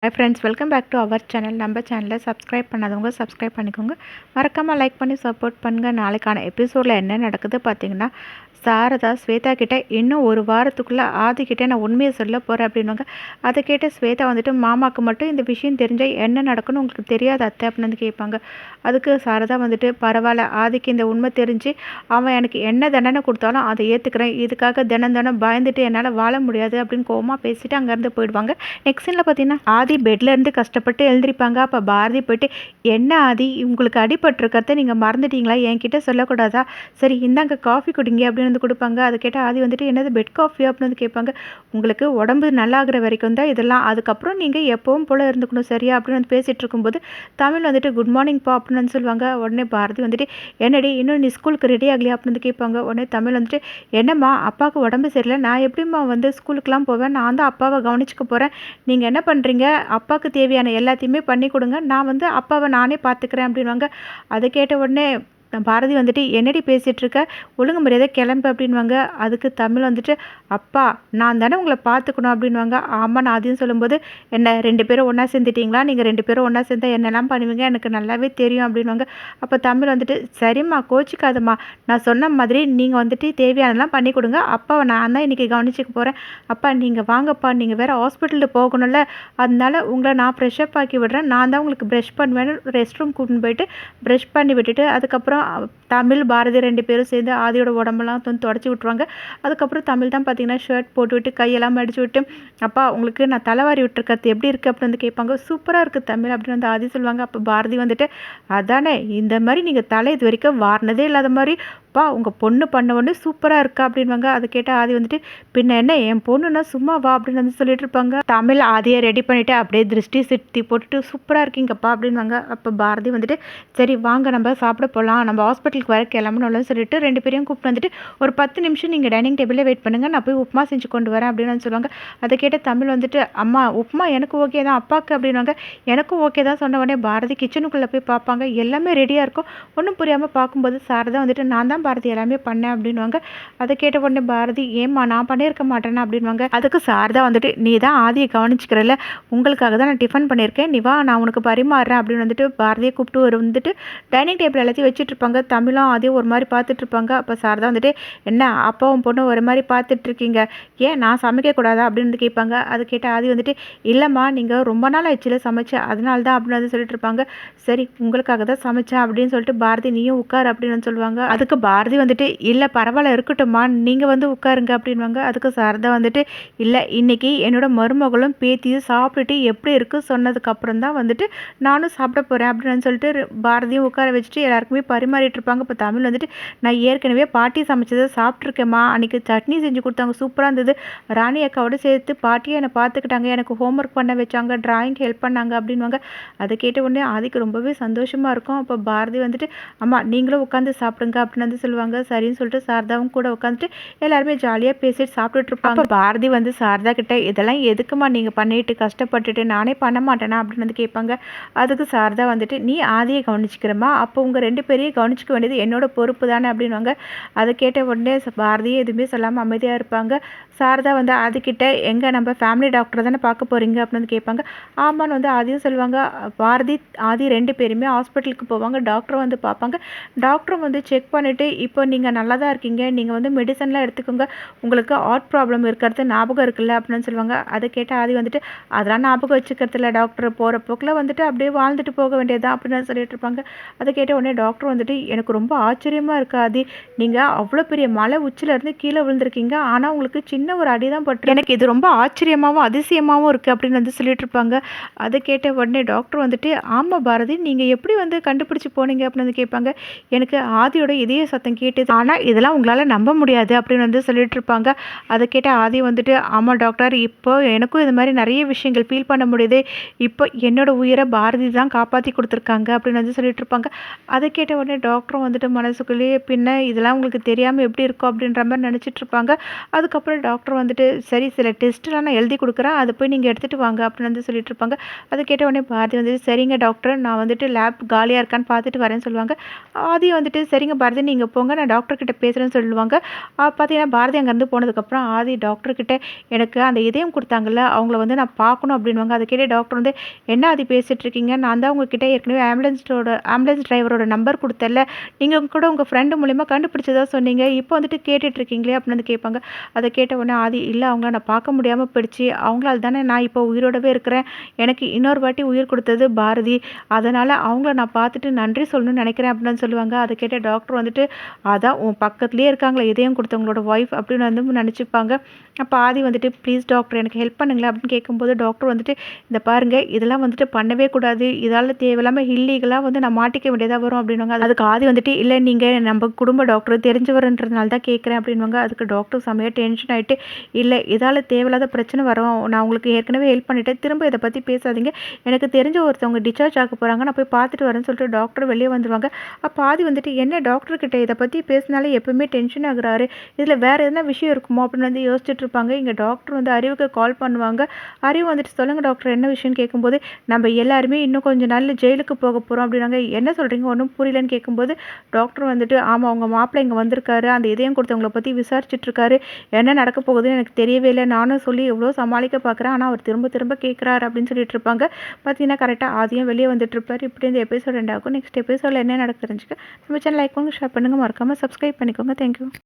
Hi friends, welcome back to our channel. நம்ம சேனலில் subscribe பண்ணாதவங்க சப்ஸ்கிரைப் பண்ணிக்கோங்க. மறக்காமல் லைக் பண்ணி சப்போர்ட் பண்ணுங்கள். நாளைக்கான எபிசோடில் என்ன நடக்குது பார்த்தீங்கன்னா, சாரதா ஸ்வேதா கிட்டே இன்னும் ஒரு வாரத்துக்குள்ளே ஆதிக்கிட்டே நான் உண்மையை சொல்ல போகிறேன் அப்படின்வாங்க. அதை கேட்டு ஸ்வேதா வந்துட்டு, மாமாவுக்கு மட்டும் இந்த விஷயம் தெரிஞ்சால் என்ன நடக்குன்னு உங்களுக்கு தெரியாது அத்தை அப்படின்னு வந்து கேட்பாங்க. அதுக்கு சாரதா வந்துட்டு, பரவாயில்ல, ஆதிக்கு இந்த உண்மை தெரிஞ்சு அவன் எனக்கு என்ன தண்டனை கொடுத்தாலும் அதை ஏற்றுக்கிறேன். இதுக்காக தினம் தினம் பயந்துட்டு என்னால் வாழ முடியாது அப்படின்னு கோவமாக பேசிட்டு அங்கேருந்து போயிடுவாங்க. நெக்ஸ்ட் சீனில் பார்த்தீங்கன்னா, ஆதி பெட்லேருந்து கஷ்டப்பட்டு எழுந்திருப்பாங்க. அப்போ பாரதி போயிட்டு, என்ன ஆதி, உங்களுக்கு அடிபட்டிருக்கிறத நீங்கள் மறந்துட்டீங்களா, என்கிட்ட சொல்லக்கூடாதா, சரி இந்தாங்க காஃபி குடிங்க அப்படின்னு வந்து கொடுப்பாங்க. அதை கேட்டால் ஆதி வந்துட்டு, என்னது பெட் காஃபி அப்படின்னு வந்து கேட்பாங்க. உங்களுக்கு உடம்பு நல்லாகிற வரைக்கும் தான் இதெல்லாம், அதுக்கப்புறம் நீங்கள் எப்பவும் போல் இருந்துக்கணும் சரியா அப்படின்னு வந்து பேசிகிட்டு இருக்கும்போது தமிழ் வந்துட்டு, குட் மார்னிங் பா அப்படின்னு வந்து சொல்லுவாங்க. உடனே பாரதி வந்துட்டு, என்னடி இன்னும் நீ ஸ்கூலுக்கு ரெடி ஆகலையா அப்படின்னு வந்து கேட்பாங்க. உடனே தமிழ் வந்துட்டு, என்னம்மா அப்பாவுக்கு உடம்பு சரியில்லை, நான் எப்படிம்மா வந்து ஸ்கூலுக்குலாம் போவேன், நான் தான் அப்பாவை கவனிச்சுக்க போகிறேன், நீங்கள் என்ன பண்ணுறீங்க, அப்பாவுக்கு தேவையான எல்லாத்தையுமே பண்ணி கொடுங்க, நான் வந்து அப்பாவை நானே பார்த்துக்கிறேன் அப்படின்வாங்க. அதை கேட்ட உடனே பாரதி வந்துட்டு, என்னடி பேசிகிட்டு இருக்க, ஒழுங்கு மரியாதை கிளம்பு அப்படின்வாங்க. அதுக்கு தமிழ் வந்துட்டு, அப்பா நான் தானே உங்களை பார்த்துக்கணும் அப்படின்வாங்க. ஆமாம் நான் அதையும் சொல்லும்போது, என்ன 2 பேரும் ஒன்றா சேர்ந்துட்டிங்களா, நீங்கள் 2 பேரும் ஒன்றா சேர்ந்தா என்னெல்லாம் பண்ணுவீங்க எனக்கு நல்லாவே தெரியும் அப்படின்வாங்க. அப்போ தமிழ் வந்துட்டு, சரிம்மா கோச்சிக்காதம்மா, நான் சொன்ன மாதிரி நீங்கள் வந்துட்டு தேவையானதெல்லாம் பண்ணி கொடுங்க, அப்பாவை நான் தான் இன்றைக்கி கவனிச்சிக்க போகிறேன். அப்பா நீங்கள் வாங்கப்பா, நீங்கள் வேறு ஹாஸ்பிட்டலுக்கு போகணும்ல, அதனால உங்களை நான் ஃப்ரெஷ்அப் ஆக்கி விடுறேன், நான் தான் உங்களுக்கு ப்ரஷ் பண்ணுவேன்னு ரெஸ்ட் ரூம் கூட்டின்னு போயிட்டு ப்ரஷ் பண்ணி விட்டுட்டு, அதுக்கப்புறம் தமிழ் பாரதி 2 பேரும் சேர்ந்து ஆதியோட உடம்பெல்லாம் தொடச்சி விட்ருவாங்க. அதுக்கப்புறம் தமிழ் தான் பார்த்தீங்கன்னா ஷர்ட் போட்டு விட்டு கையெல்லாம் மடிச்சு விட்டு, அப்பா உங்களுக்கு நான் தலைவாரி விட்டுருக்கிறது எப்படி இருக்குது அப்படின்னு வந்து கேட்பாங்க. சூப்பராக இருக்குது தமிழ் அப்படின்னு வந்து ஆதி சொல்லுவாங்க. அப்போ பாரதி வந்துட்டு, அதானே இந்த மாதிரி நீங்கள் தலை இது வரைக்கும் வாரினதே இல்லாத மாதிரி அப்பா உங்கள் பொண்ணு பண்ண ஒன்று சூப்பராக இருக்கா அப்படின்வாங்க. அதை கேட்டால் ஆதி வந்துட்டு, பின்ன என்ன என் பொண்ணுன்னா சும்மா வா அப்படின்னு வந்து சொல்லிட்டு இருப்பாங்க. தமிழ் ஆதியை ரெடி பண்ணிவிட்டு அப்படியே திருஷ்டி சுற்றி போட்டுட்டு, சூப்பராக இருக்கீங்கப்பா அப்படின்வாங்க. அப்போ பாரதி வந்துட்டு, சரி வாங்க நம்ம சாப்பிட போகலாம், நம்ம ஹாஸ்பிட்டலுக்கு வர கிளம்பணும்னு சொல்லிட்டு 2 பேரையும் கூப்பிட்டு வந்துட்டு, ஒரு 10 நிமிஷம் நீங்கள் டைனிங் டேபிளில் வெயிட் பண்ணுங்கள், நான் போய் உப்புமா செஞ்சு கொண்டு வரேன் அப்படின்னு வந்து சொல்லுவாங்க. அதை கேட்ட தமிழ் வந்துட்டு, அம்மா உப்புமா எனக்கு ஓகே தான், அப்பாவுக்கு அப்படின்வாங்க. எனக்கும் ஓகே தான் சொன்ன உடனே பாரதி கிச்சனுக்குள்ளே போய் பார்ப்பாங்க. எல்லாமே ரெடியாக இருக்கும். ஒன்றும் புரியாமல் பார்க்கும்போது சாரதா வந்துட்டு, நான் தான் பாரதி எல்லாமே பண்ணேன் அப்படின்வாங்க. அதை கேட்ட உடனே பாரதி, ஏம்மா நான் பண்ணியிருக்க மாட்டேன்னா அப்படின்வாங்க. அதுக்கு சாரதா வந்துட்டு, நீ தான் ஆதியை கவனிச்சுக்கிறல, உங்களுக்காக தான் நான் டிஃபன் பண்ணியிருக்கேன், நீ வா நான் உனக்கு பரிமாறுறேன் அப்படின்னு வந்துட்டு பாரதியை கூப்பிட்டு ஒரு வந்துட்டு டைனிங் டேபிள் எல்லாத்தையும் வச்சுட்டு இருப்பாங்க. தமிழும் அதையும் ஒரு மாதிரி பார்த்துட்டு இருப்பாங்க. அப்போ சாரதா வந்துட்டு, என்ன அப்பாவும் பொண்ணு ஒரு மாதிரி பார்த்துட்டு இருக்கீங்க, ஏன் நான் சமைக்கக்கூடாதா அப்படின்னு வந்து கேட்பாங்க. அது கேட்ட ஆதி வந்துட்டு, இல்லைம்மா நீங்கள் ரொம்ப நாள் ஆயிடுச்சுல சமைச்சு, அதனால தான் அப்படின்னு வந்து சொல்லிட்டு இருப்பாங்க. சரி உங்களுக்காக தான் சமைச்சேன் அப்படின்னு சொல்லிட்டு பாரதி நீயும் உட்கார் அப்படின்னு வந்து சொல்லுவாங்க. அதுக்கு பாரதி வந்துட்டு, இல்லை பரவாயில்ல இருக்கட்டும்மா, நீங்கள் வந்து உட்காருங்க அப்படின்வாங்க. அதுக்கு சாரதா வந்துட்டு, இல்லை இன்னைக்கு என்னோட மருமகளும் பேத்தியும் சாப்பிட்டுட்டு எப்படி இருக்குது சொன்னதுக்கப்புறம் தான் வந்துட்டு நானும் சாப்பிட போகிறேன் அப்படின்னு சொல்லிட்டு பாரதியும் உட்கார வச்சுட்டு எல்லாருக்குமே பரிமாறிட்டு இருப்பாங்க. இப்போ தமிழ் வந்துட்டு, நான் ஏற்கனவே பாட்டி சமைச்சதை சாப்பிட்ருக்கேம்மா, அன்றைக்கி சட்னி செஞ்சு கொடுத்தாங்க சூப்பராக இருந்தது, ராணி அக்காவோட சேர்த்து பாட்டியை என்னை பார்த்துக்கிட்டாங்க, எனக்கு ஹோம்ஒர்க் பண்ண வச்சாங்க, டிராயிங்க்கு ஹெல்ப் பண்ணாங்க அப்படின்வாங்க. அதை கேட்ட உடனே ஆதிக்கு ரொம்பவே சந்தோஷமாக இருக்கும். அப்போ பாரதி வந்துட்டு, அம்மா நீங்களும் உட்காந்து சாப்பிடுங்க அப்படின்னு வந்து சொல்லுவாங்க. சரின்னு சொல்லிட்டு சாரதாவும் கூட உட்காந்துட்டு எல்லாருமே ஜாலியாக பேசிட்டு சாப்பிட்டுட்டு இருப்பாங்க. அப்போ பாரதி வந்து சாரதா கிட்ட, இதெல்லாம் எதுக்குமா நீங்கள் பண்ணிட்டு கஷ்டப்பட்டுட்டு, நானே பண்ண மாட்டேனா அப்படின்னு வந்து கேட்பாங்க. அதுக்கு சாரதா வந்துட்டு, நீ ஆதியை கவனிச்சிக்கிறமா, அப்போ உங்கள் 2 பேரையும் கவனிச்சிக்க வேண்டியது என்னோட பொறுப்பு தானே அப்படின்வாங்க. அதை கேட்ட உடனே பாரதியை எதுவுமே சொல்லாமல் அமைதியாக இருப்பாங்க. சாரதா வந்து ஆதிக்கிட்ட, எங்கே நம்ம ஃபேமிலி டாக்டர் தானே பார்க்க போகிறீங்க அப்படின்னு வந்து கேட்பாங்க. ஆமான்னு வந்து ஆதியும் சொல்லுவாங்க. பாரதி ஆதி 2 பேருமே ஹாஸ்பிட்டலுக்கு போவாங்க. டாக்டரும் வந்து பார்ப்பாங்க. டாக்டரும் வந்து செக் பண்ணிவிட்டு, இப்போ நீங்கள் நல்லா தான் இருக்கீங்க, நீங்கள் வந்து மெடிசன்லாம் எடுத்துக்கோங்க, உங்களுக்கு ஹார்ட் ப்ராப்ளம் இருக்கிறது ஞாபகம் இருக்குல்ல அப்படின்னு சொல்லுவாங்க. அதை கேட்ட ஆதி வந்துட்டு, அதெல்லாம் ஞாபகம் வச்சுக்கிறதுல டாக்டர், போகிற போக்கில் வந்துட்டு அப்படியே வாழ்ந்துட்டு போக வேண்டியதுதான் அப்படின்னு சொல்லிட்டு இருப்பாங்க. அதை கேட்ட உடனே டாக்டர் வந்துட்டு, எனக்கு ரொம்ப ஆச்சரியமாக இருக்கு ஆதி, நீங்கள் அவ்வளோ பெரிய மலை உச்சிலேருந்து கீழே விழுந்திருக்கீங்க, ஆனால் உங்களுக்கு சின்ன ஒரு அடி தான் பட்டு, எனக்கு இது ரொம்ப ஆச்சரியமாகவும் அதிசயமாகவும் இருக்குது அப்படின்னு வந்து சொல்லிட்டு இருப்பாங்க. அதை கேட்ட உடனே டாக்டர் வந்துட்டு, ஆமாம் பாரதி நீங்கள் எப்படி வந்து கண்டுபிடிச்சி போனீங்க அப்படின்னு வந்து கேட்பாங்க. எனக்கு ஆதியோட இதய சத்தம் கேட்டது, ஆனால் இதெல்லாம் உங்களால் நம்ப முடியாது அப்படின்னு வந்து சொல்லிட்டு இருப்பாங்க. அதை கேட்ட ஆதி வந்துட்டு, ஆமாம் டாக்டர், இப்போ எனக்கும் இது மாதிரி நிறைய விஷயங்கள் ஃபீல் பண்ண முடியுது, இப்போ என்னோட உயிரை பாரதி தான் காப்பாற்றி கொடுத்துருக்காங்க அப்படின்னு வந்து சொல்லிட்டு இருப்பாங்க. அதை கேட்ட உடனே டாக்டரும் வந்துட்டு மனசுக்குள்ளேயே, பின்ன இதெல்லாம் உங்களுக்கு தெரியாமல் எப்படி இருக்கும் அப்படின்ற மாதிரி நினச்சிட்டு இருப்பாங்க. அதுக்கப்புறம் டாக்டர் டாக்டர் வந்துட்டு சரி சில டெஸ்ட்லாம் நான் எழுதி கொடுக்குறேன், அதை போய் நீங்கள் எடுத்துகிட்டு வாங்க அப்படின்னு வந்து சொல்லிட்டு இருப்பாங்க. அதை கேட்ட உடனே பாரதி வந்துட்டு சரிங்க டாக்டர், நான் வந்துட்டு லேப் காலியாக இருக்கான்னு பார்த்துட்டு வரேன்னு சொல்லுவாங்க. ஆதி வந்துட்டு சரிங்க பாரதி நீங்கள் போங்க, நான் டாக்டர் கிட்ட பேசுகிறேன்னு சொல்லுவாங்க. பார்த்தீங்கன்னா பாரதி அங்கேருந்து போனதுக்கப்புறம் ஆதி டாக்டர்கிட்ட எனக்கு அந்த இதயம் கொடுத்தாங்கல்ல அவங்கள வந்து நான் பார்க்கணும் அப்படின்வாங்க. அதை கேட்டு டாக்டர் வந்து என்ன ஆதி பேசிகிட்டு இருக்கீங்க, நான் தான் உங்ககிட்ட ஏற்கனவே ஆம்புலன்ஸ் டிரைவரோட நம்பர் கொடுத்தல, நீங்கள் கூட உங்கள் ஃப்ரெண்டு மூலிமா கண்டுபிடிச்சதா சொன்னீங்க, இப்போ வந்துட்டு கேட்டுட்ருக்கீங்களே அப்படின்னு வந்து கேட்பாங்க. அதை கேட்ட உடனே ஆதி இல்லை அவங்கள நான் பார்க்க முடியாமல் போயிடுச்சு, அவங்களால தானே நான் இப்போ உயிரோடவே இருக்கிறேன், எனக்கு இன்னொரு வாட்டி உயிர் கொடுத்தது பாரதி, அதனால் அவங்கள நான் பார்த்துட்டு நன்றி சொல்லணும்னு நினைக்கிறேன் அப்படின்னு சொல்லுவாங்க. அதை கேட்ட டாக்டர் வந்துட்டு அதான் உன் பக்கத்துலேயே இருக்காங்களே இதயம் கொடுத்தவங்களோட ஒய்ஃப் அப்படின்னு வந்து நினச்சிப்பாங்க. அப்போ ஆதி வந்துட்டு ப்ளீஸ் டாக்டர் எனக்கு ஹெல்ப் பண்ணுங்களேன் அப்படின்னு கேட்கும்போது டாக்டர் வந்துட்டு இந்த பாருங்கள் இதெல்லாம் வந்துட்டு பண்ணவே கூடாது, இதால் தேவையில்லாமல் இல்லீகலாக வந்து நான் மாட்டிக்க வேண்டியதாக வரும் அப்படின்வாங்க. அதுக்கு ஆதி வந்துட்டு இல்லை நீங்கள் நம்ம குடும்ப டாக்டர் தெரிஞ்சவர்ன்றதுனால தான் கேட்குறேன் அப்படின்வாங்க. அதுக்கு டாக்டர் செம்மையாக டென்ஷன் ஆகிட்டு இல்லை இதால் தேவையில்லாத பிரச்சனை வரும், நான் உங்களுக்கு ஏற்கனவே ஹெல்ப் பண்ணிவிட்டேன், திரும்ப இதை பற்றி பேசாதீங்க, எனக்கு தெரிஞ்ச ஒருத்தவங்க டிஸ்சார்ஜ் ஆக போகிறாங்க, நான் போய் பார்த்துட்டு வரேன்னு சொல்லிட்டு டாக்டர் வெளியே வந்துடுவாங்க. அப்போ ஆதி வந்துட்டு என்ன டாக்டர்கிட்ட இதை பற்றி பேசினாலே எப்பவுமே டென்ஷன் ஆகுறாரு, இதில் வேறு எதனா விஷயம் இருக்குமோ அப்படின்னு வந்து யோசிச்சுட்டு இருப்பாங்க. இங்கே டாக்டர் வந்து அறிவுக்கு கால் பண்ணுவாங்க. அறிவு வந்துட்டு சொல்லுங்கள் டாக்டர் என்ன விஷயம்னு கேட்கும்போது நம்ம எல்லாருமே இன்னும் கொஞ்சம் நாள் ஜெயிலுக்கு போக போகிறோம் அப்படின்னாங்க. என்ன சொல்கிறீங்க ஒன்றும் புரியலன்னு கேட்கும்போது டாக்டர் வந்துட்டு ஆமாம் அவங்க மாப்பிள்ளை இங்கே வந்திருக்காரு, அந்த இதயம் கொடுத்தவங்களை பற்றி விசாரிச்சுட்ருக்காரு, என்ன நடக்க போகுதுன்னு எனக்கு தெரியவே இல்லை, நானும் சொல்லி எவ்வளோ சமாளிக்க பார்க்குறேன், ஆனால் அவர் திரும்ப திரும்ப கேட்குறாரு அப்படின்னு சொல்லிட்டு இருப்பாங்க. பார்த்தீங்கன்னா கரெக்டாக ஆதியம் வெளியே வந்துட்டு இருப்பார். இப்படி இந்த எபிசோட் எண்ட் ஆகும். நெக்ஸ்ட் எபிசோடில் என்ன நடக்கு தெரிஞ்சுக்க நம்ம சேனல் லைக் பண்ணுங்கள், ஷேர் பண்ணுங்கள், மறக்காமல் சப்ஸ்கிரைப் பண்ணிக்கோங்க. தேங்க்யூ.